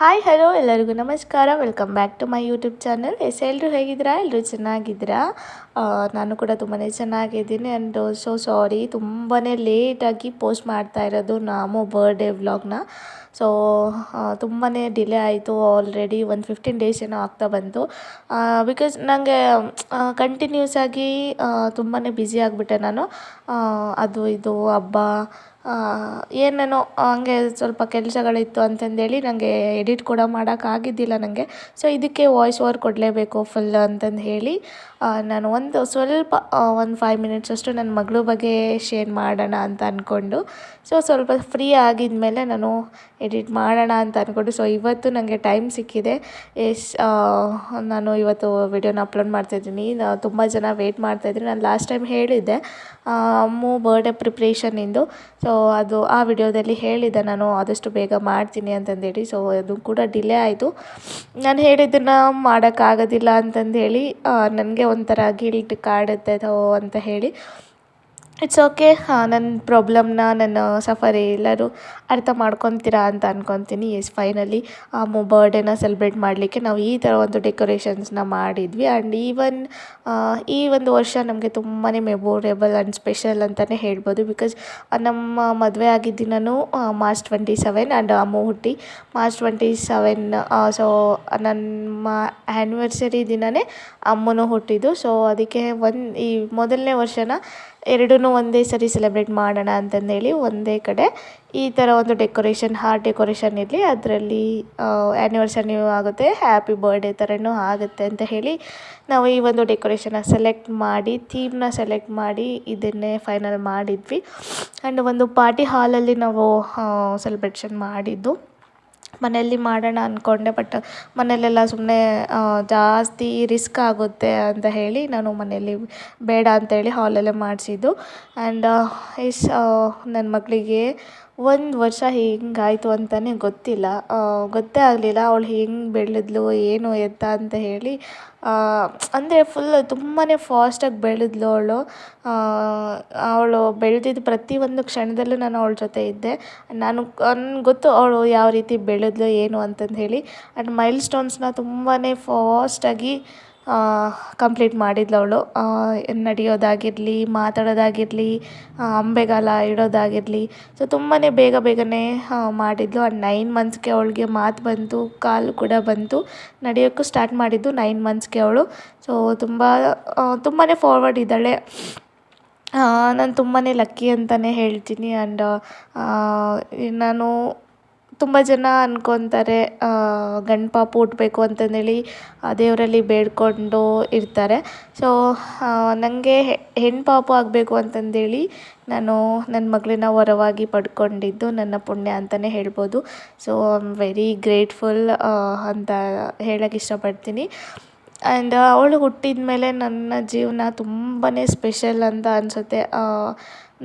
Hi hello ಎಲ್ಲರಿಗೂ ನಮಸ್ಕಾರ. Welcome back to my YouTube channel. ಎಲ್ಲರೂ ಹೇಗಿದ್ದೀರಾ? ಎಲ್ಲರೂ ಚೆನ್ನಾಗಿದ್ದೀರಾ? ನಾನು ಕೂಡ ತುಂಬಾ ಚೆನ್ನಾಗಿದ್ದೀನಿ. ಆ್ಯಂಡ್ ಸಾರಿ, ತುಂಬಾ ಲೇಟಾಗಿ ಪೋಸ್ಟ್ ಮಾಡ್ತಾ ಇರೋದು ನಾವು ಬರ್ಡೇ ವ್ಲಾಗ್ನ. ಸೊ ತುಂಬಾ ಡಿಲೇ ಆಯಿತು. ಆಲ್ರೆಡಿ ಒಂದು 15 ಡೇಸ್ ಏನೋ ಆಗ್ತಾ ಬಂತು. ಬಿಕಾಸ್ ನನಗೆ ಕಂಟಿನ್ಯೂಸ್ ಆಗಿ ತುಂಬಾ ಬ್ಯುಸಿ ಆಗಿಬಿಟ್ಟೆ ನಾನು. ಅದು ಇದು ಹಬ್ಬ ಏನೇನೋ ಹಂಗೆ ಸ್ವಲ್ಪ ಕೆಲಸಗಳಿತ್ತು ಅಂತಂದೇಳಿ ನನಗೆ ಎಡಿಟ್ ಕೂಡ ಮಾಡೋಕ್ಕಾಗಿದ್ದಿಲ್ಲ ನನಗೆ. ಸೊ ಇದಕ್ಕೆ ವಾಯ್ಸ್ ಓವರ್ ಕೊಡಲೇಬೇಕು ಫುಲ್ ಅಂತಂದು ಹೇಳಿ ನಾನು ಒಂದು ಸ್ವಲ್ಪ ಒಂದು 5 ಮಿನಿಟ್ಸ್ ಅಷ್ಟು ನನ್ನ ಮಗಳ ಬಗ್ಗೆ ಶೇರ್ ಮಾಡೋಣ ಅಂತ ಅಂದ್ಕೊಂಡು, ಸೊ ಸ್ವಲ್ಪ ಫ್ರೀ ಆಗಿದ್ಮೇಲೆ ನಾನು ಎಡಿಟ್ ಮಾಡೋಣ ಅಂತ ಅಂದ್ಕೊಂಡು, ಸೊ ಇವತ್ತು ನನಗೆ ಟೈಮ್ ಸಿಕ್ಕಿದೆ. ನಾನು ಇವತ್ತು ವಿಡಿಯೋನ ಅಪ್ಲೋಡ್ ಮಾಡ್ತಾಯಿದ್ದೀನಿ. ತುಂಬ ಜನ ವೆಯ್ಟ್ ಮಾಡ್ತಾಯಿದ್ದೀನಿ. ನಾನು ಲಾಸ್ಟ್ ಟೈಮ್ ಹೇಳಿದ್ದೆ ಅಮ್ಮು ಬರ್ಡೇ ಪ್ರಿಪ್ರೇಷನಿಂದು. ಸೊ ಅದು ಆ ವಿಡಿಯೋದಲ್ಲಿ ಹೇಳಿದ್ದೆ ನಾನು ಆದಷ್ಟು ಬೇಗ ಮಾಡ್ತೀನಿ ಅಂತಂದೇಳಿ. ಸೊ ಅದು ಕೂಡ ಡಿಲೇ ಆಯಿತು. ನಾನು ಹೇಳಿದ್ದನ್ನು ಮಾಡೋಕ್ಕಾಗೋದಿಲ್ಲ ಅಂತಂದೇಳಿ ನನಗೆ ಒಂಥರ ಗಿಲ್ಟ್ ಕಾಡುತ್ತೆ ಅಂತ ಹೇಳಿ. It's okay. ನನ್ನ ಪ್ರಾಬ್ಲಮ್ನ, ನನ್ನ ಸಫರ್ ಎಲ್ಲರೂ ಅರ್ಥ ಮಾಡ್ಕೊತೀರಾ ಅಂತ ಅಂದ್ಕೊತೀನಿ. ಫೈನಲಿ ಬರ್ಡೇನ ಸೆಲೆಬ್ರೇಟ್ ಮಾಡಲಿಕ್ಕೆ ನಾವು ಈ ಥರ ಒಂದು ಡೆಕೋರೇಷನ್ಸ್ನ ಮಾಡಿದ್ವಿ. ಆ್ಯಂಡ್ ಈವನ್ ಈ ಒಂದು ವರ್ಷ ನಮಗೆ ತುಂಬಾ ಮೆಮೊರೇಬಲ್ ಆ್ಯಂಡ್ ಸ್ಪೆಷಲ್ ಅಂತಲೇ ಹೇಳ್ಬೋದು. ಬಿಕಾಸ್ ನಮ್ಮ ಮದುವೆ ಆಗಿದ್ದು ನಾನು ಮಾರ್ಚ್ 27 ಆ್ಯಂಡ್ ಅಮ್ಮು ಹುಟ್ಟಿ ಮಾರ್ಚ್ 27. ಸೊ ನಮ್ಮ ಆ್ಯನಿವರ್ಸರಿ ದಿನವೇ ಅಮ್ಮನೂ ಹುಟ್ಟಿದ್ದು. ಸೊ ಅದಕ್ಕೆ ಈ ಮೊದಲನೇ ವರ್ಷನ ಎರಡೂ ಒಂದೇ ಸರಿ ಸೆಲೆಬ್ರೇಟ್ ಮಾಡೋಣ ಅಂತಂದೇಳಿ ಒಂದೇ ಕಡೆ ಈ ಥರ ಒಂದು ಡೆಕೋರೇಷನ್, ಹಾರ್ಟ್ ಡೆಕೋರೇಷನ್ ಇರಲಿ, ಅದರಲ್ಲಿ ಆ್ಯನಿವರ್ಸರಿನೂ ಆಗುತ್ತೆ, ಹ್ಯಾಪಿ ಬರ್ಡೇ ಥರನೂ ಆಗುತ್ತೆ ಅಂತ ಹೇಳಿ ನಾವು ಈ ಒಂದು ಡೆಕೋರೇಷನ್ನ ಸೆಲೆಕ್ಟ್ ಮಾಡಿ, ಥೀಮ್ನ ಸೆಲೆಕ್ಟ್ ಮಾಡಿ ಇದನ್ನೇ ಫೈನಲ್ ಮಾಡಿದ್ವಿ. ಆ್ಯಂಡ್ ಒಂದು ಪಾರ್ಟಿ ಹಾಲಲ್ಲಿ ನಾವು ಸೆಲೆಬ್ರೇಷನ್ ಮಾಡಿದ್ದು. ಮನೆಯಲ್ಲಿ ಮಾಡೋಣ ಅಂದ್ಕೊಂಡೆ, ಬಟ್ ಮನೆಯಲ್ಲೆಲ್ಲ ಸುಮ್ಮನೆ ಜಾಸ್ತಿ ರಿಸ್ಕ್ ಆಗುತ್ತೆ ಅಂತ ಹೇಳಿ ನಾನು ಮನೆಯಲ್ಲಿ ಬೇಡ ಅಂತೇಳಿ ಹಾಲಲ್ಲೇ ಮಾಡಿಸಿದ್ದು. ಆ್ಯಂಡ್ ನನ್ನ ಮಗಳಿಗೆ 1 ವರ್ಷ ಹೆಂಗಾಯಿತು ಅಂತಲೇ ಗೊತ್ತಿಲ್ಲ. ಗೊತ್ತೇ ಆಗಲಿಲ್ಲ ಅವಳು ಹೆಂಗೆ ಬೆಳೆದ್ಲು ಏನು ಎತ್ತ ಅಂತ ಹೇಳಿ. ಅಂದರೆ ಫುಲ್ ತುಂಬಾ ಫಾಸ್ಟಾಗಿ ಬೆಳೆದ್ಲು ಅವಳು. ಅವಳು ಬೆಳೆದಿದ್ದು ಪ್ರತಿಯೊಂದು ಕ್ಷಣದಲ್ಲೂ ನಾನು ಅವಳ ಜೊತೆ ಇದ್ದೆ. ನನಗೆ ಗೊತ್ತು ಅವಳು ಯಾವ ರೀತಿ ಬೆಳೆದ್ಲು ಏನು ಅಂತಂದು ಹೇಳಿ. ಆ್ಯಂಡ್ ಮೈಲ್ ಸ್ಟೋನ್ಸ್ನ ತುಂಬಾ ಫಾಸ್ಟಾಗಿ ಕಂಪ್ಲೀಟ್ ಮಾಡಿದ್ಲು ಅವಳು. ನಡೆಯೋದಾಗಿರಲಿ, ಮಾತಾಡೋದಾಗಿರಲಿ, ಅಂಬೆಗಾಲ ಇಡೋದಾಗಿರಲಿ, ಸೊ ತುಂಬಾ ಬೇಗನೆ ಮಾಡಿದ್ಲು. ಆ್ಯಂಡ್ 9 ಮಂತ್ಸ್ಗೆ ಅವಳಿಗೆ ಮಾತು ಬಂತು, ಕಾಲು ಕೂಡ ಬಂತು. ನಡೆಯೋಕ್ಕೂ ಸ್ಟಾರ್ಟ್ ಮಾಡಿದ್ದು 9 ಮಂತ್ಸ್ಗೆ ಅವಳು. ಸೊ ತುಂಬಾ ಫಾರ್ವರ್ಡ್ ಇದ್ದಾಳೆ. ನಾನು ತುಂಬಾ ಲಕ್ಕಿ ಅಂತಲೇ ಹೇಳ್ತೀನಿ. ಆ್ಯಂಡ್ ನಾನು ತುಂಬ ಜನ ಅಂದ್ಕೊತಾರೆ ಗಂಡು ಪಾಪು ಹುಟ್ಟಬೇಕು ಅಂತಂದೇಳಿ ದೇವರಲ್ಲಿ ಬೇಡ್ಕೊಂಡು ಇರ್ತಾರೆ. ಸೊ ನನಗೆ ಹೆಣ್ಣು ಪಾಪು ಆಗಬೇಕು ಅಂತಂದೇಳಿ ನಾನು ನನ್ನ ಮಗಳನ್ನ ವರವಾಗಿ ಪಡ್ಕೊಂಡಿದ್ದು ನನ್ನ ಪುಣ್ಯ ಅಂತಲೇ ಹೇಳ್ಬೋದು. So I am very grateful ಅಂತ ಹೇಳೋಕ್ಕೆ ಇಷ್ಟಪಡ್ತೀನಿ. ಆ್ಯಂಡ್ ಅವಳು ಹುಟ್ಟಿದ ಮೇಲೆ ನನ್ನ ಜೀವನ ತುಂಬಾ ಸ್ಪೆಷಲ್ ಅಂತ ಅನಿಸುತ್ತೆ.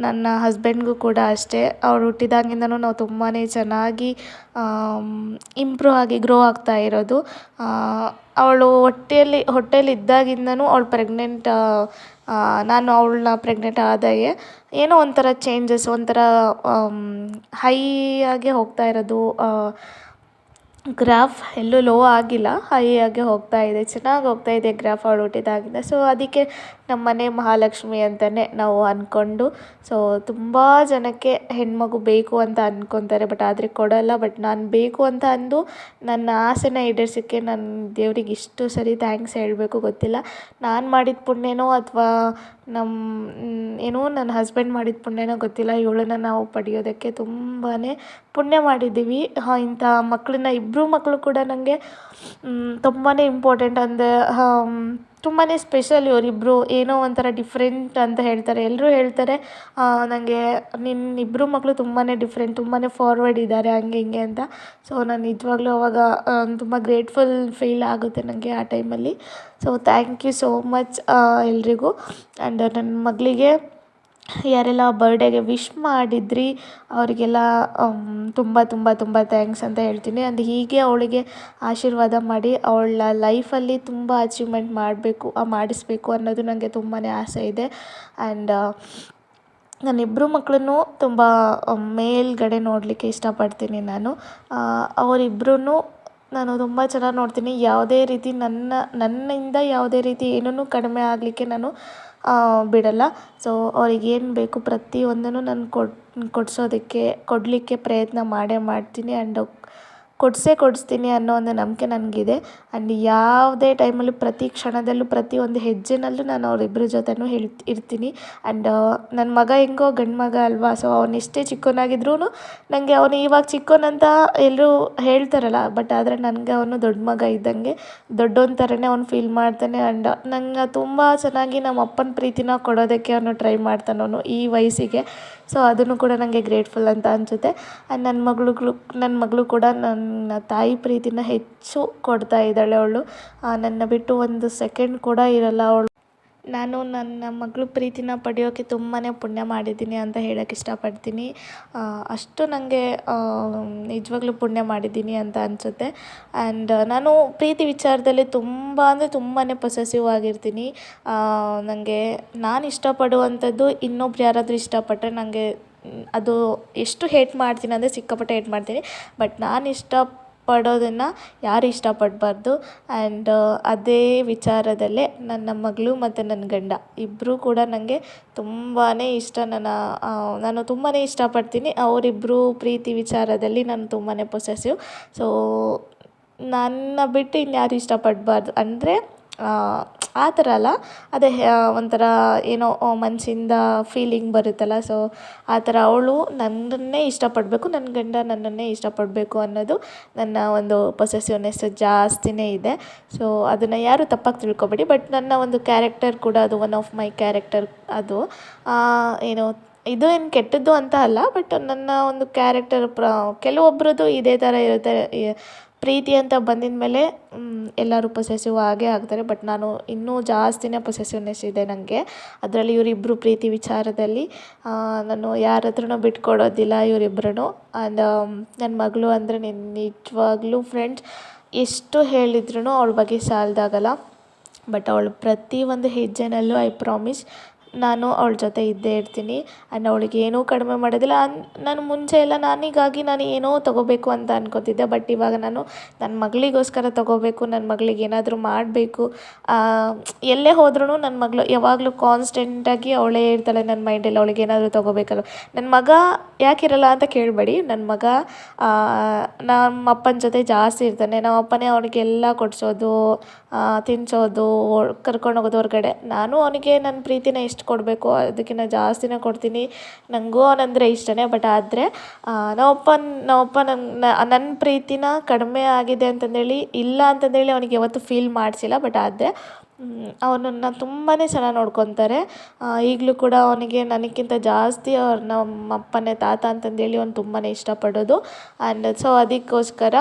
ನನ್ನ ಹಸ್ಬೆಂಡ್ಗೂ ಕೂಡ ಅಷ್ಟೇ. ಅವಳು ಹುಟ್ಟಿದಾಗಿಂದನೂ ನಾವು ತುಂಬಾ ಚೆನ್ನಾಗಿ ಇಂಪ್ರೂವ್ ಆಗಿ ಗ್ರೋ ಆಗ್ತಾ ಇರೋದು. ಅವಳು ಹೊಟ್ಟೆಯಲ್ಲಿ ಇದ್ದಾಗಿಂದನೂ ಅವಳು ಪ್ರೆಗ್ನೆಂಟ್, ನಾನು ಅವಳನ್ನ ಪ್ರೆಗ್ನೆಂಟ್ ಆದಾಗೆ ಏನೋ ಒಂಥರ ಚೇಂಜಸ್, ಒಂಥರ ಹೈ ಆಗಿ ಹೋಗ್ತಾ ಇರೋದು. ಗ್ರಾಫ್ ಎಲ್ಲೂ ಲೋ ಆಗಿಲ್ಲ, ಹೈ ಆಗಿ ಹೋಗ್ತಾ ಇದೆ, ಚೆನ್ನಾಗಿ ಹೋಗ್ತಾ ಇದೆ ಗ್ರಾಫ್ ಅವಳು ಹುಟ್ಟಿದಾಗಿಂದ. ಸೊ ಅದಕ್ಕೆ ನಮ್ಮ ಮನೆ ಮಹಾಲಕ್ಷ್ಮಿ ಅಂತಲೇ ನಾವು ಅಂದ್ಕೊಂಡು, ಸೊ ತುಂಬ ಜನಕ್ಕೆ ಹೆಣ್ಮಗು ಬೇಕು ಅಂತ ಅಂದ್ಕೊತಾರೆ, ಬಟ್ ಆದರೆ ಕೊಡೋಲ್ಲ. ಬಟ್ ನಾನು ಬೇಕು ಅಂತ ಅಂದು ನನ್ನ ಆಸೆನ ಈಡೇರ್ಸೋಕ್ಕೆ ನಾನು ದೇವ್ರಿಗೆ ಇಷ್ಟು ಸರಿ ಥ್ಯಾಂಕ್ಸ್ ಹೇಳಬೇಕು ಗೊತ್ತಿಲ್ಲ. ನಾನು ಮಾಡಿದ ಪುಣ್ಯನೋ ಅಥವಾ ನನ್ನ ಹಸ್ಬೆಂಡ್ ಮಾಡಿದ ಪುಣ್ಯನೋ ಗೊತ್ತಿಲ್ಲ, ಇವಳನ್ನ ನಾವು ಪಡೆಯೋದಕ್ಕೆ ತುಂಬಾ ಪುಣ್ಯ ಮಾಡಿದ್ದೀವಿ. ಇಂಥ ಮಕ್ಕಳನ್ನ, ಇಬ್ಬರು ಮಕ್ಕಳು ಕೂಡ ನನಗೆ ತುಂಬಾ ಇಂಪಾರ್ಟೆಂಟ್. ಅಂದರೆ ತುಂಬಾ ಸ್ಪೆಷಲ್ ಇವರಿಬ್ಬರು. ಏನೋ ಒಂಥರ ಡಿಫ್ರೆಂಟ್ ಅಂತ ಹೇಳ್ತಾರೆ, ಎಲ್ಲರೂ ಹೇಳ್ತಾರೆ ನನಗೆ ನಿನ್ನ ಇಬ್ಬರು ಮಕ್ಕಳು ತುಂಬಾ ಡಿಫ್ರೆಂಟ್, ತುಂಬಾ ಫಾರ್ವರ್ಡ್ ಇದ್ದಾರೆ, ಹಂಗೆ ಹಿಂಗೆ ಅಂತ. ಸೊ ನಾನು ನಿಜವಾಗ್ಲೂ ಅವಾಗ ತುಂಬ ಗ್ರೇಟ್ಫುಲ್ ಫೀಲ್ ಆಗುತ್ತೆ ನನಗೆ ಆ ಟೈಮಲ್ಲಿ. So thank you so much ಎಲ್ರಿಗೂ. ಆ್ಯಂಡ್ ನನ್ನ ಮಗಳಿಗೆ ಯಾರೆಲ್ಲ ಬರ್ಡೇಗೆ ವಿಶ್ ಮಾಡಿದ್ರಿ ಅವರಿಗೆಲ್ಲ ತುಂಬ ಥ್ಯಾಂಕ್ಸ್ ಅಂತ ಹೇಳ್ತೀನಿ. ಆ್ಯಂಡ್ ಹೀಗೆ ಅವಳಿಗೆ ಆಶೀರ್ವಾದ ಮಾಡಿ ಅವಳ ಲೈಫಲ್ಲಿ ತುಂಬ ಅಚೀವ್ಮೆಂಟ್ ಮಾಡಿಸ್ಬೇಕು ಅನ್ನೋದು ನನಗೆ ತುಂಬಾ ಆಸೆ ಇದೆ. ಆ್ಯಂಡ್ ನನ್ನಿಬ್ಬರು ಮಕ್ಕಳನ್ನು ತುಂಬ ಮೇಲ್ಗಡೆ ನೋಡಲಿಕ್ಕೆ ಇಷ್ಟಪಡ್ತೀನಿ ನಾನು. ಅವರಿಬ್ಬರೂ ನಾನು ತುಂಬ ಚೆನ್ನಾಗಿ ನೋಡ್ತೀನಿ. ಯಾವುದೇ ರೀತಿ ನನ್ನಿಂದ ಯಾವುದೇ ರೀತಿ ಏನೂ ಕಡಿಮೆ ಆಗಲಿಕ್ಕೆ ನಾನು ಬಿಡಲ್ಲ. ಸೊ ಅವ್ರಿಗೇನು ಬೇಕು ಪ್ರತಿಯೊಂದನ್ನು ನಾನು ಕೊಡಲಿಕ್ಕೆ ಪ್ರಯತ್ನ ಮಾಡೇ ಮಾಡ್ತೀನಿ. ಆ್ಯಂಡ್ ಕೊಡಿಸ್ತೀನಿ ಅನ್ನೋ ಒಂದು ನಂಬಿಕೆ ನನಗಿದೆ. ಆ್ಯಂಡ್ ಯಾವುದೇ ಟೈಮಲ್ಲೂ ಪ್ರತಿ ಕ್ಷಣದಲ್ಲೂ ಪ್ರತಿಯೊಂದು ಹೆಜ್ಜೆನಲ್ಲೂ ನಾನು ಅವರಿಬ್ಬರ ಜೊತೆನೂ ಇರ್ತೀನಿ. ಆ್ಯಂಡ್ ನನ್ನ ಮಗ ಹೆಂಗೋ ಗಂಡು ಮಗ ಅಲ್ವಾ, ಸೊ ಅವನೆಷ್ಟೇ ಚಿಕ್ಕವನಾಗಿದ್ರೂ ನನಗೆ ಅವನು ಇವಾಗ ಚಿಕ್ಕವನಂತ ಎಲ್ಲರೂ ಹೇಳ್ತಾರಲ್ಲ, ಬಟ್ ಆದರೆ ನನಗೆ ಅವನು ದೊಡ್ಡ ಮಗ ಇದ್ದಂಗೆ, ದೊಡ್ಡವನ ಥರನೇ ಅವ್ನು ಫೀಲ್ ಮಾಡ್ತಾನೆ. ಆ್ಯಂಡ್ ನಂಗೆ ತುಂಬ ಚೆನ್ನಾಗಿ ನಮ್ಮ ಅಪ್ಪನ ಪ್ರೀತಿನ ಕೊಡೋದಕ್ಕೆ ಅವನು ಟ್ರೈ ಮಾಡ್ತಾನವನು ಈ ವಯಸ್ಸಿಗೆ. ಸೊ ಅದನ್ನು ಕೂಡ ನನಗೆ ಗ್ರೇಟ್ಫುಲ್ ಅಂತ ಅನಿಸುತ್ತೆ. ಆ್ಯಂಡ್ ನನ್ನ ಮಗಳು ಕೂಡ ನನ್ನ ತಾಯಿ ಪ್ರೀತಿನ ಹೆಚ್ಚು ಕೊಡ್ತಾ ಇದ್ದಾಳೆ. ಅವಳು ನನ್ನ ಬಿಟ್ಟು ಒಂದು ಸೆಕೆಂಡ್ ಕೂಡ ಇರಲ್ಲ ಅವಳು. ನಾನು ನನ್ನ ಮಗಳು ಪ್ರೀತಿನ ಪಡೆಯೋಕ್ಕೆ ತುಂಬಾ ಪುಣ್ಯ ಮಾಡಿದ್ದೀನಿ ಅಂತ ಹೇಳೋಕ್ಕೆ ಇಷ್ಟಪಡ್ತೀನಿ. ಅಷ್ಟು ನನಗೆ ನಿಜವಾಗ್ಲೂ ಪುಣ್ಯ ಮಾಡಿದ್ದೀನಿ ಅಂತ ಅನಿಸುತ್ತೆ. ಆ್ಯಂಡ್ ನಾನು ಪ್ರೀತಿ ವಿಚಾರದಲ್ಲಿ ತುಂಬ ಅಂದರೆ ತುಂಬಾ ಪೊಸೆಸಿವ್ ಆಗಿರ್ತೀನಿ. ನನಗೆ ನಾನು ಇಷ್ಟಪಡುವಂಥದ್ದು ಇನ್ನೊಬ್ರು ಯಾರಾದರೂ ಇಷ್ಟಪಟ್ಟರೆ ನನಗೆ ಅದು ಎಷ್ಟು ಹೇಟ್ ಮಾಡ್ತೀನಿ ಅಂದರೆ ಸಿಕ್ಕಾಪಟ್ಟೆ ಹೇಟ್ ಮಾಡ್ತೀನಿ. ಬಟ್ ನಾನು ಇಷ್ಟಪಡೋದನ್ನು ಯಾರು ಇಷ್ಟಪಡಬಾರ್ದು. ಆ್ಯಂಡ್ ಅದೇ ವಿಚಾರದಲ್ಲೇ ನನ್ನ ಮಗಳು ಮತ್ತು ನನ್ನ ಗಂಡ ಇಬ್ಬರೂ ಕೂಡ ನನಗೆ ತುಂಬಾ ಇಷ್ಟ. ನಾನು ತುಂಬಾ ಇಷ್ಟಪಡ್ತೀನಿ. ಅವರಿಬ್ಬರು ಪ್ರೀತಿ ವಿಚಾರದಲ್ಲಿ ನಾನು ತುಂಬಾ ಪೊಸೆಸಿವ್. ಸೊ ನನ್ನ ಬಿಟ್ಟು ಇನ್ಯಾರು ಇಷ್ಟಪಡಬಾರ್ದು ಅಂದರೆ ಆ ಥರ ಅಲ್ಲ, ಅದೇ ಒಂಥರ ಏನೋ ಮನಸ್ಸಿಂದ ಫೀಲಿಂಗ್ ಬರುತ್ತಲ್ಲ, ಸೊ ಆ ಥರ ಅವಳು ನನ್ನನ್ನೇ ಇಷ್ಟಪಡಬೇಕು, ನನ್ನ ಗಂಡ ನನ್ನನ್ನೇ ಇಷ್ಟಪಡಬೇಕು ಅನ್ನೋದು ನನ್ನ ಒಂದು ಪೊಸೆಸಿವ್ನೆಸ್ ಜಾಸ್ತಿನೇ ಇದೆ. ಸೊ ಅದನ್ನು ಯಾರೂ ತಪ್ಪಾಗಿ ತಿಳ್ಕೊಬೇಡಿ. ಬಟ್ ನನ್ನ ಒಂದು ಕ್ಯಾರೆಕ್ಟರ್ ಕೂಡ ಅದು ಒನ್ ಆಫ್ ಮೈ ಕ್ಯಾರೆಕ್ಟರ್. ಅದು ಏನು ಇದು ಏನು ಕೆಟ್ಟದ್ದು ಅಂತ ಅಲ್ಲ, ಬಟ್ ನನ್ನ ಒಂದು ಕ್ಯಾರೆಕ್ಟರ್ ಕೆಲವೊಬ್ರದ್ದು ಇದೇ ಥರ ಇರುತ್ತೆ. ಪ್ರೀತಿ ಅಂತ ಬಂದಿದ ಮೇಲೆ ಎಲ್ಲರೂ ಪೊಸೆಸಿವ್ ಆಗೇ ಆಗ್ತಾರೆ. ಬಟ್ ನಾನು ಇನ್ನೂ ಜಾಸ್ತಿನೇ ಪೊಸೆಸಿವ್ನೆಸ್ ಇದೆ ನನಗೆ. ಅದರಲ್ಲಿ ಇವರಿಬ್ಬರು ಪ್ರೀತಿ ವಿಚಾರದಲ್ಲಿ ನಾನು ಯಾರ ಹತ್ರನೂ ಬಿಟ್ಕೊಡೋದಿಲ್ಲ ಇವರಿಬ್ಬರೂ. ಆ್ಯಂಡ್ ನನ್ನ ಮಗಳು ಅಂದರೆ ನಿಜವಾಗ್ಲೂ ಫ್ರೆಂಡ್ಸ್ ಎಷ್ಟು ಹೇಳಿದ್ರೂ ಅವಳ ಬಗ್ಗೆ ಸಾಲದಾಗಲ್ಲ. ಬಟ್ ಅವಳು ಪ್ರತಿಯೊಂದು ಹೆಜ್ಜೆನಲ್ಲೂ ಐ ಪ್ರಾಮಿಸ್ ನಾನು ಅವಳ ಜೊತೆ ಇದ್ದೇ ಇರ್ತೀನಿ. ಆ್ಯಂಡ್ ಅವಳಿಗೆ ಏನೂ ಕಡಿಮೆ ಮಾಡೋದಿಲ್ಲ. ನಾನು ಮುಂಚೆ ಎಲ್ಲ ನಾನು ಏನೋ ತೊಗೋಬೇಕು ಅಂತ ಅನ್ಕೋತಿದ್ದೆ. ಬಟ್ ಇವಾಗ ನಾನು ನನ್ನ ಮಗಳಿಗೋಸ್ಕರ ತೊಗೋಬೇಕು, ನನ್ನ ಮಗಳಿಗೆ ಏನಾದರೂ ಮಾಡಬೇಕು. ಎಲ್ಲೇ ಹೋದ್ರೂ ನನ್ನ ಮಗಳು ಯಾವಾಗಲೂ ಕಾನ್ಸ್ಟೆಂಟಾಗಿ ಅವಳೇ ಇರ್ತಾಳೆ ನನ್ನ ಮೈಂಡಲ್ಲಿ. ಅವಳಿಗೆ ಏನಾದರೂ ತೊಗೋಬೇಕಲ್ಲ. ನನ್ನ ಮಗ ಯಾಕಿರಲ್ಲ ಅಂತ ಕೇಳಬೇಡಿ. ನನ್ನ ಮಗ ನಮ್ಮ ಅಪ್ಪನ ಜೊತೆ ಜಾಸ್ತಿ ಇರ್ತಾನೆ. ನಮ್ಮ ಅಪ್ಪನೇ ಅವನಿಗೆಲ್ಲ ಕೊಡಿಸೋದು, ತಿನ್ನಿಸೋದು, ಕರ್ಕೊಂಡು ಹೋಗೋದು ಹೊರಗಡೆ. ನಾನು ಅವನಿಗೆ ನನ್ನ ಪ್ರೀತಿನ ಎಷ್ಟು ಕೊಡಬೇಕು ಅದಕ್ಕಿಂತ ಜಾಸ್ತಿನೇ ಕೊಡ್ತೀನಿ. ನನಗೂ ಅವನಂದರೆ ಇಷ್ಟನೇ. ಬಟ್ ಆದರೆ ನಮ್ಮಪ್ಪ ನನ್ನ ಪ್ರೀತಿನ ಕಡಿಮೆ ಆಗಿದೆ ಅಂತಂದೇಳಿ ಇಲ್ಲ ಅಂತಂದೇಳಿ ಅವನಿಗೆ ಯಾವತ್ತೂ ಫೀಲ್ ಮಾಡಿಸಿಲ್ಲ. ಬಟ್ ಆದರೆ ಅವನನ್ನು ತುಂಬಾ ಚೆನ್ನಾಗಿ ನೋಡ್ಕೊತಾರೆ. ಈಗಲೂ ಕೂಡ ಅವನಿಗೆ ನನಗಿಂತ ಜಾಸ್ತಿ ನಮ್ಮ ಅಪ್ಪನೇ ತಾತ ಅಂತಂದೇಳಿ ಅವ್ನು ತುಂಬಾ ಇಷ್ಟಪಡೋದು. ಆ್ಯಂಡ್ ಸೊ ಅದಕ್ಕೋಸ್ಕರ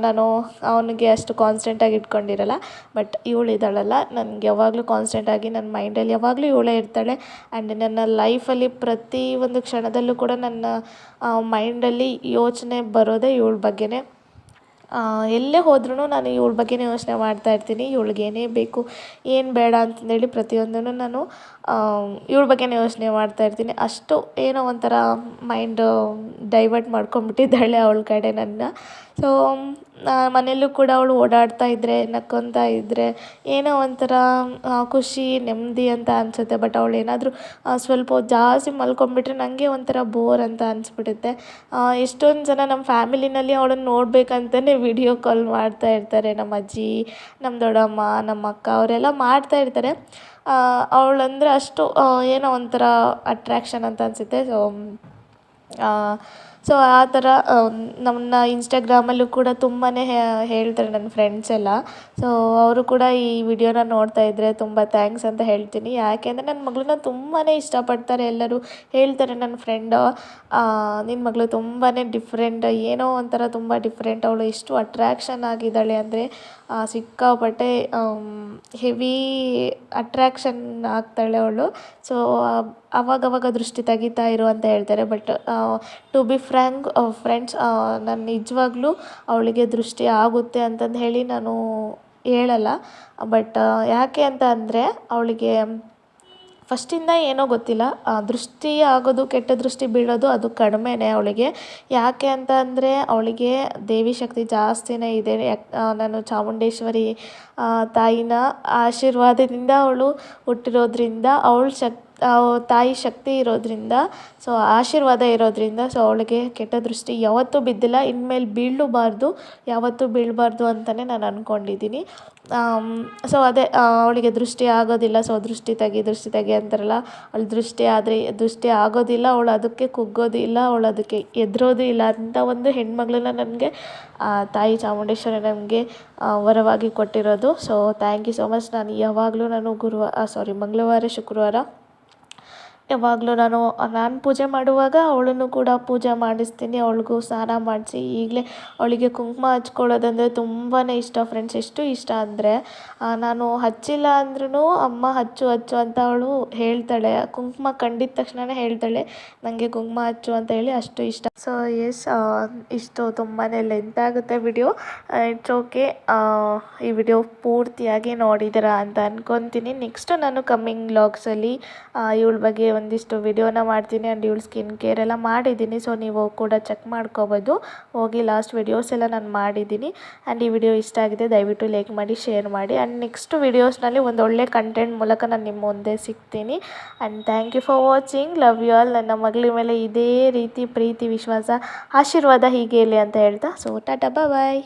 ನಾನು ಅವನಿಗೆ ಅಷ್ಟು ಕಾನ್ಸ್ಟೆಂಟಾಗಿ ಇಟ್ಕೊಂಡಿರಲ್ಲ. ಬಟ್ ಇವಳಿದ್ದಾಳಲ್ಲ, ನನಗೆ ಯಾವಾಗಲೂ ಕಾನ್ಸ್ಟೆಂಟಾಗಿ ನನ್ನ ಮೈಂಡಲ್ಲಿ ಯಾವಾಗಲೂ ಇವಳೇ ಇರ್ತಾಳೆ. ಆ್ಯಂಡ್ ನನ್ನ ಲೈಫಲ್ಲಿ ಪ್ರತಿ ಒಂದು ಕ್ಷಣದಲ್ಲೂ ಕೂಡ ನನ್ನ ಮೈಂಡಲ್ಲಿ ಯೋಚನೆ ಬರೋದೇ ಇವಳ ಬಗ್ಗೆನೇ. ಎಲ್ಲೇ ಹೋದ್ರೂ ನಾನು ಇವಳ ಬಗ್ಗೆನೇ ಯೋಚನೆ ಮಾಡ್ತಾಯಿರ್ತೀನಿ. ಇವಳಿಗೇನೇ ಬೇಕು ಏನು ಬೇಡ ಅಂತಂದೇಳಿ ಪ್ರತಿಯೊಂದನ್ನು ನಾನು ಇವಳ ಬಗ್ಗೆನೇ ಯೋಚನೆ ಮಾಡ್ತಾಯಿರ್ತೀನಿ. ಅಷ್ಟು ಏನೋ ಒಂಥರ ಮೈಂಡು ಡೈವರ್ಟ್ ಮಾಡ್ಕೊಂಬಿಟ್ಟಿದ್ದಾಳೆ ಅವಳ ಕಡೆ ನನ್ನ. ಸೊ ಮನೆಯಲ್ಲೂ ಕೂಡ ಅವಳು ಓಡಾಡ್ತಾ ಇದ್ದರೆ, ನಕ್ಕೊತಾ ಇದ್ದರೆ ಏನೋ ಒಂಥರ ಖುಷಿ ನೆಮ್ಮದಿ ಅಂತ ಅನಿಸುತ್ತೆ. ಬಟ್ ಅವಳು ಏನಾದರೂ ಸ್ವಲ್ಪ ಹೊತ್ತು ಜಾಸ್ತಿ ಮಲ್ಕೊಂಡ್ಬಿಟ್ರೆ ನನಗೆ ಒಂಥರ ಬೋರ್ ಅಂತ ಅನಿಸ್ಬಿಡುತ್ತೆ. ಎಷ್ಟೊಂದು ಜನ ನಮ್ಮ ಫ್ಯಾಮಿಲಿನಲ್ಲಿ ಅವಳನ್ನು ನೋಡಬೇಕಂತಲೇ ವಿಡಿಯೋ ಕಾಲ್ ಮಾಡ್ತಾ ಇರ್ತಾರೆ. ನಮ್ಮ ಅಜ್ಜಿ, ನಮ್ಮ ದೊಡ್ಡಮ್ಮ, ನಮ್ಮ ಅಕ್ಕ ಅವರೆಲ್ಲ ಮಾಡ್ತಾ ಇರ್ತಾರೆ. ಅವಳಂದರೆ ಅಷ್ಟು ಏನೋ ಒಂಥರ ಅಟ್ರ್ಯಾಕ್ಷನ್ ಅಂತ ಅನಿಸುತ್ತೆ. ಸೊ ಆ ಥರ ನಮ್ಮನ್ನ ಇನ್ಸ್ಟಾಗ್ರಾಮಲ್ಲೂ ಕೂಡ ತುಂಬಾ ಹೇಳ್ತಾರೆ ನನ್ನ ಫ್ರೆಂಡ್ಸ್ ಎಲ್ಲ. ಸೊ ಅವರು ಕೂಡ ಈ ವಿಡಿಯೋನ ನೋಡ್ತಾ ಇದ್ದರೆ ತುಂಬ ಥ್ಯಾಂಕ್ಸ್ ಅಂತ ಹೇಳ್ತೀನಿ. ಯಾಕೆಂದರೆ ನನ್ನ ಮಗಳನ್ನ ತುಂಬಾ ಇಷ್ಟಪಡ್ತಾರೆ ಎಲ್ಲರೂ. ಹೇಳ್ತಾರೆ ನನ್ನ ಫ್ರೆಂಡು, ನಿನ್ನ ಮಗಳು ತುಂಬಾ ಡಿಫ್ರೆಂಟ್, ಏನೋ ಒಂಥರ ತುಂಬ ಡಿಫ್ರೆಂಟ್, ಅವಳು ಎಷ್ಟು ಅಟ್ರ್ಯಾಕ್ಷನ್ ಆಗಿದ್ದಾಳೆ ಅಂದರೆ ಸಿಕ್ಕಾಪಟ್ಟೆ ಹೆವಿ ಅಟ್ರ್ಯಾಕ್ಷನ್ ಆಗ್ತಾಳೆ ಅವಳು. ಸೊ ಅವಾಗವಾಗ ದೃಷ್ಟಿ ತೆಗಿತಾ ಇರು ಅಂತ ಹೇಳ್ತಾರೆ. But to be frank friends, ನಾನು ನಿಜವಾಗ್ಲೂ ಅವಳಿಗೆ ದೃಷ್ಟಿ ಆಗುತ್ತೆ ಅಂತಂದು ಹೇಳಿ ನಾನು ಹೇಳಲ್ಲ. ಬಟ್ ಯಾಕೆ ಅಂತ ಅಂದರೆ ಅವಳಿಗೆ ಫಸ್ಟಿಂದ ಏನೋ ಗೊತ್ತಿಲ್ಲ, ದೃಷ್ಟಿ ಆಗೋದು, ಕೆಟ್ಟ ದೃಷ್ಟಿ ಬೀಳೋದು ಅದು ಕಡಿಮೆನೇ ಅವಳಿಗೆ. ಯಾಕೆ ಅಂತ ಅಂದರೆ ಅವಳಿಗೆ ದೇವಿ ಶಕ್ತಿ ಜಾಸ್ತಿನೇ ಇದೆ. ನಾನು ಚಾಮುಂಡೇಶ್ವರಿ ತಾಯಿನ ಆಶೀರ್ವಾದದಿಂದ ಅವಳು ಹುಟ್ಟಿರೋದ್ರಿಂದ, ತಾಯಿ ಶಕ್ತಿ ಇರೋದ್ರಿಂದ, ಸೊ ಆಶೀರ್ವಾದ ಇರೋದ್ರಿಂದ, ಸೊ ಅವಳಿಗೆ ಕೆಟ್ಟ ದೃಷ್ಟಿ ಯಾವತ್ತೂ ಬಿದ್ದಿಲ್ಲ, ಇನ್ಮೇಲೆ ಬೀಳಲೂಬಾರ್ದು, ಯಾವತ್ತೂ ಬೀಳಬಾರ್ದು ಅಂತಲೇ ನಾನು ಅಂದ್ಕೊಂಡಿದ್ದೀನಿ. ಸೊ ಅದೇ ಅವಳಿಗೆ ದೃಷ್ಟಿ ಆಗೋದಿಲ್ಲ. ಸೊ ದೃಷ್ಟಿ ತೆಗಿ ಅಂತಾರಲ್ಲ, ಅವಳು ದೃಷ್ಟಿ ಆಗೋದಿಲ್ಲ, ಅವಳು ಅದಕ್ಕೆ ಕುಗ್ಗೋದಿಲ್ಲ, ಅವಳು ಅದಕ್ಕೆ ಹೆದ್ರೋದು ಇಲ್ಲ ಅಂತ ಒಂದು ಹೆಣ್ಮಗಳನ್ನ ನನಗೆ ತಾಯಿ ಚಾಮುಂಡೇಶ್ವರಿ ನನಗೆ ವರವಾಗಿ ಕೊಟ್ಟಿರೋದು. So thank you so much. ನಾನು ಯಾವಾಗಲೂ ಮಂಗಳವಾರ, ಶುಕ್ರವಾರ ಯಾವಾಗಲೂ ನಾನು ಪೂಜೆ ಮಾಡುವಾಗ ಅವಳನ್ನು ಕೂಡ ಪೂಜೆ ಮಾಡಿಸ್ತೀನಿ. ಅವಳಿಗೂ ಸ್ನಾನ ಮಾಡಿಸಿ, ಈಗಲೇ ಅವಳಿಗೆ ಕುಂಕುಮ ಹಚ್ಕೊಳ್ಳೋದಂದರೆ ತುಂಬಾ ಇಷ್ಟ ಫ್ರೆಂಡ್ಸ್. ಎಷ್ಟು ಇಷ್ಟ ಅಂದರೆ ನಾನು ಹಚ್ಚಿಲ್ಲ ಅಂದ್ರೂ ಅಮ್ಮ ಹಚ್ಚು ಹಚ್ಚು ಅಂತ ಅವಳು ಹೇಳ್ತಾಳೆ. ಕುಂಕುಮ ಕಂಡಿದ್ದ ತಕ್ಷಣವೇ ಹೇಳ್ತಾಳೆ ನನಗೆ ಕುಂಕುಮ ಹಚ್ಚು ಅಂತ ಹೇಳಿ, ಅಷ್ಟು ಇಷ್ಟ. ಸೊ ಎಸ್, ಇಷ್ಟು ತುಂಬಾ ಲೆಂತ್ ಆಗುತ್ತೆ ವಿಡಿಯೋ. It's okay. ಈ ವಿಡಿಯೋ ಪೂರ್ತಿಯಾಗಿ ನೋಡಿದ್ದೀರಾ ಅಂತ ಅಂದ್ಕೊತೀನಿ. ನೆಕ್ಸ್ಟ್ ನಾನು ಕಮ್ಮಿಂಗ್ ವ್ಲಾಗ್ಸಲ್ಲಿ ಇವಳ ಬಗ್ಗೆ ಒಂದಿಷ್ಟು ವಿಡಿಯೋನ ಮಾಡ್ತೀನಿ. ಆ್ಯಂಡ್ ಇವಳು ಸ್ಕಿನ್ ಕೇರ್ ಎಲ್ಲ ಮಾಡಿದ್ದೀನಿ. ಸೊ ನೀವು ಕೂಡ ಚೆಕ್ ಮಾಡ್ಕೋಬೋದು, ಹೋಗಿ ಲಾಸ್ಟ್ ವಿಡಿಯೋಸ್ ಎಲ್ಲ ನಾನು ಮಾಡಿದ್ದೀನಿ. ಆ್ಯಂಡ್ ಈ ವಿಡಿಯೋ ಇಷ್ಟ ಆಗಿದೆ ದಯವಿಟ್ಟು ಲೈಕ್ ಮಾಡಿ, ಶೇರ್ ಮಾಡಿ. ಆ್ಯಂಡ್ ನೆಕ್ಸ್ಟ್ ವಿಡಿಯೋಸ್ನಲ್ಲಿ ಒಂದು ಒಳ್ಳೆ ಕಂಟೆಂಟ್ ಮೂಲಕ ನಾನು ನಿಮ್ಮ ಮುಂದೆ ಸಿಗ್ತೀನಿ. And thank you for watching. Love you all. ನನ್ನ ಮಗಳ ಮೇಲೆ ಇದೇ ರೀತಿ ಪ್ರೀತಿ, ವಿಶ್ವಾಸ, ಆಶೀರ್ವಾದ ಹೀಗೆ ಇರಲಿ ಅಂತ ಹೇಳ್ತಾ, ಸೊ ಟಾಟಾ, ಬಾಯ್.